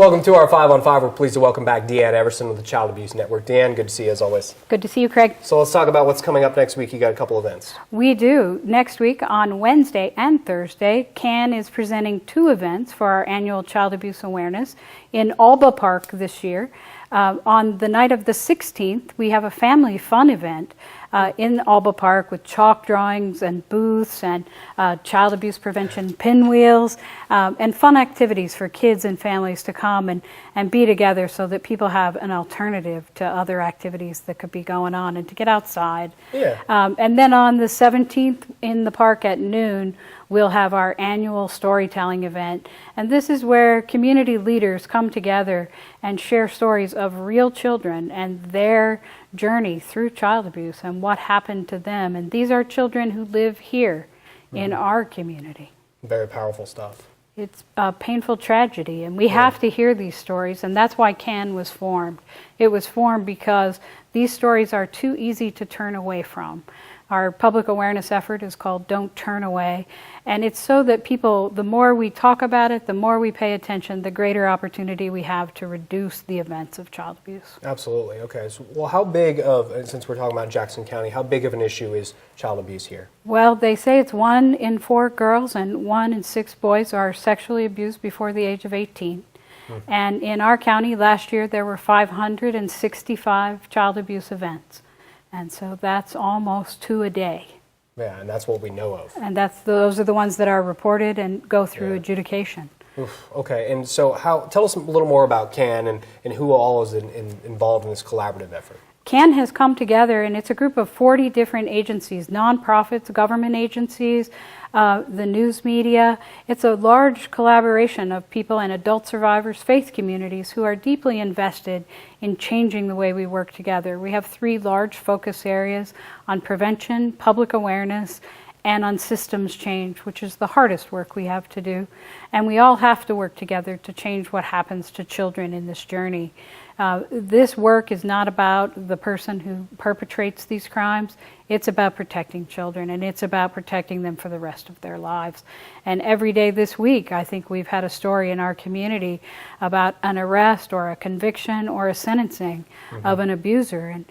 Welcome to our 5 on 5. We're pleased to welcome back Deanne Everson with the Child Abuse Network. Deanne, good to see you as always. Good to see you, Craig. So let's talk about what's coming up next week. You got a couple events. We do. Next week on Wednesday and Thursday, CAN is presenting 2 events for our annual Child Abuse Awareness in Alba Park this year. On the night of the 16th, we have a family fun event in Alba Park with chalk drawings and booths and child abuse prevention pinwheels and fun activities for kids and families to come and be together so that people have an alternative to other activities that could be going on and to get outside. Yeah. And then on the 17th in the park at noon, we'll have our annual storytelling event. And this is where community leaders come together and share stories of real children and their journey through child abuse and what happened to them. And these are children who live here in our community. Very powerful stuff. It's a painful tragedy, and we have to hear these stories, and that's why CAN was formed. It was formed because these stories are too easy to turn away from. Our public awareness effort is called Don't Turn Away, and it's so that people, the more we talk about it, the more we pay attention, the greater opportunity we have to reduce the events of child abuse. Absolutely. Okay. So, well, how big of, since we're talking about Jackson County, how big of an issue is child abuse here? Well, they say it's 1 in 4 girls and 1 in 6 boys are sexually abused before the age of 18. And in our county last year, there were 565 child abuse events. And so that's almost 2 a day. Yeah, and that's what we know of. And those are the ones that are reported and go through adjudication. Oof, okay, and so tell us a little more about CAN and who all is involved in this collaborative effort. CAN has come together, and it's a group of 40 different agencies, nonprofits, government agencies, the news media. It's a large collaboration of people and adult survivors, faith communities who are deeply invested in changing the way we work together. We have 3 large focus areas on prevention, public awareness, and on systems change, which is the hardest work we have to do. And we all have to work together to change what happens to children in this journey. This work is not about the person who perpetrates these crimes. It's about protecting children, and it's about protecting them for the rest of their lives. And every day this week, I think we've had a story in our community about an arrest or a conviction or a sentencing of an abuser. And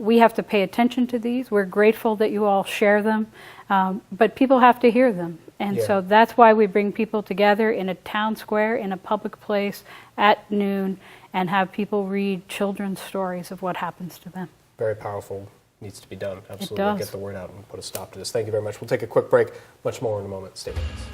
we have to pay attention to these. We're grateful that you all share them, but people have to hear them. And so that's why we bring people together in a town square, in a public place at noon, and have people read children's stories of what happens to them. Very powerful. Needs to be done. Absolutely. It does. Get the word out and put a stop to this. Thank you very much. We'll take a quick break. Much more in a moment. Stay with us.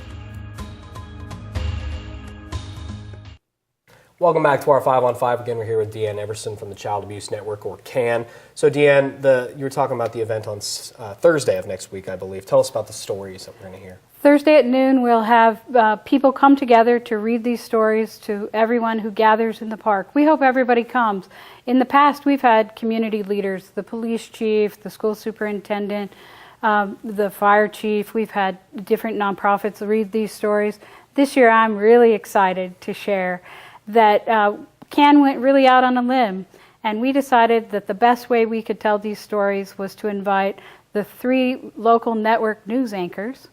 Welcome back to our 5 on 5. Again, we're here with Deanne Everson from the Child Abuse Network, or CAN. So, Deanne, you were talking about the event on Thursday of next week, I believe. Tell us about the stories that we're going to hear. Thursday at noon, we'll have people come together to read these stories to everyone who gathers in the park. We hope everybody comes. In the past, we've had community leaders, the police chief, the school superintendent, the fire chief. We've had different nonprofits read these stories. This year, I'm really excited to share that CAN went really out on a limb, and we decided that the best way we could tell these stories was to invite the 3 local network news anchors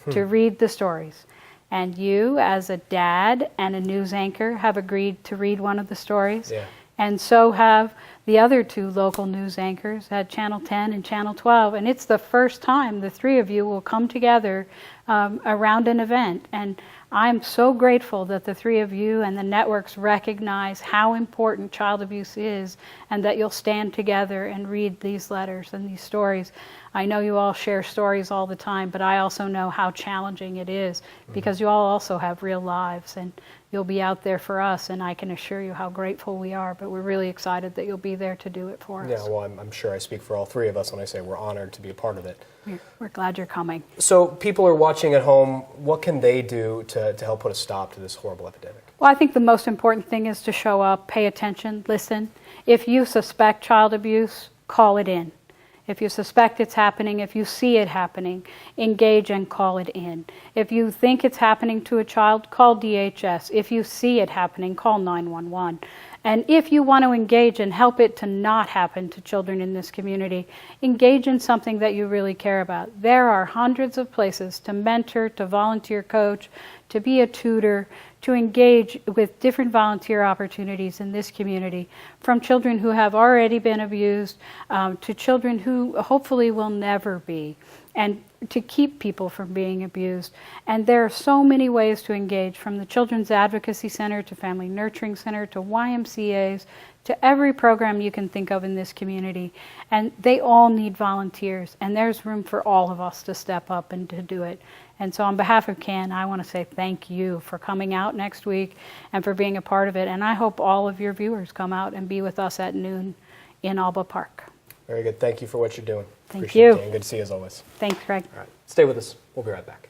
to read the stories. And you, as a dad and a news anchor, have agreed to read one of the stories. Yeah. And so have the other 2 local news anchors at Channel 10 and Channel 12. And it's the first time the 3 of you will come together around an event. And I'm so grateful that the 3 of you and the networks recognize how important child abuse is, and that you'll stand together and read these letters and these stories. I know you all share stories all the time, but I also know how challenging it is, because you all also have real lives, and you'll be out there for us, and I can assure you how grateful we are, but we're really excited that you'll be there to do it for us. Yeah, well, I'm sure I speak for all 3 of us when I say we're honored to be a part of it. We're glad you're coming. So people are watching at home. What can they do to help put a stop to this horrible epidemic? Well, I think the most important thing is to show up, pay attention, listen. If you suspect child abuse, call it in. If you suspect it's happening, if you see it happening, engage and call it in. If you think it's happening to a child, call DHS. If you see it happening, call 911. And if you want to engage and help it to not happen to children in this community, engage in something that you really care about. There are hundreds of places to mentor, to volunteer coach, to be a tutor, to engage with different volunteer opportunities in this community, from children who have already been abused to children who hopefully will never be, and to keep people from being abused. And there are so many ways to engage, from the Children's Advocacy Center to Family Nurturing Center to YMCAs, to every program you can think of in this community. And they all need volunteers, and there's room for all of us to step up and to do it. And so on behalf of CAN, I want to say thank you for coming out next week and for being a part of it. And I hope all of your viewers come out and be with us at noon in Alba Park. Very good. Thank you for what you're doing. Thank Appreciate you. it, Dan. Good to see you as always. Thanks, Greg. All right. Stay with us. We'll be right back.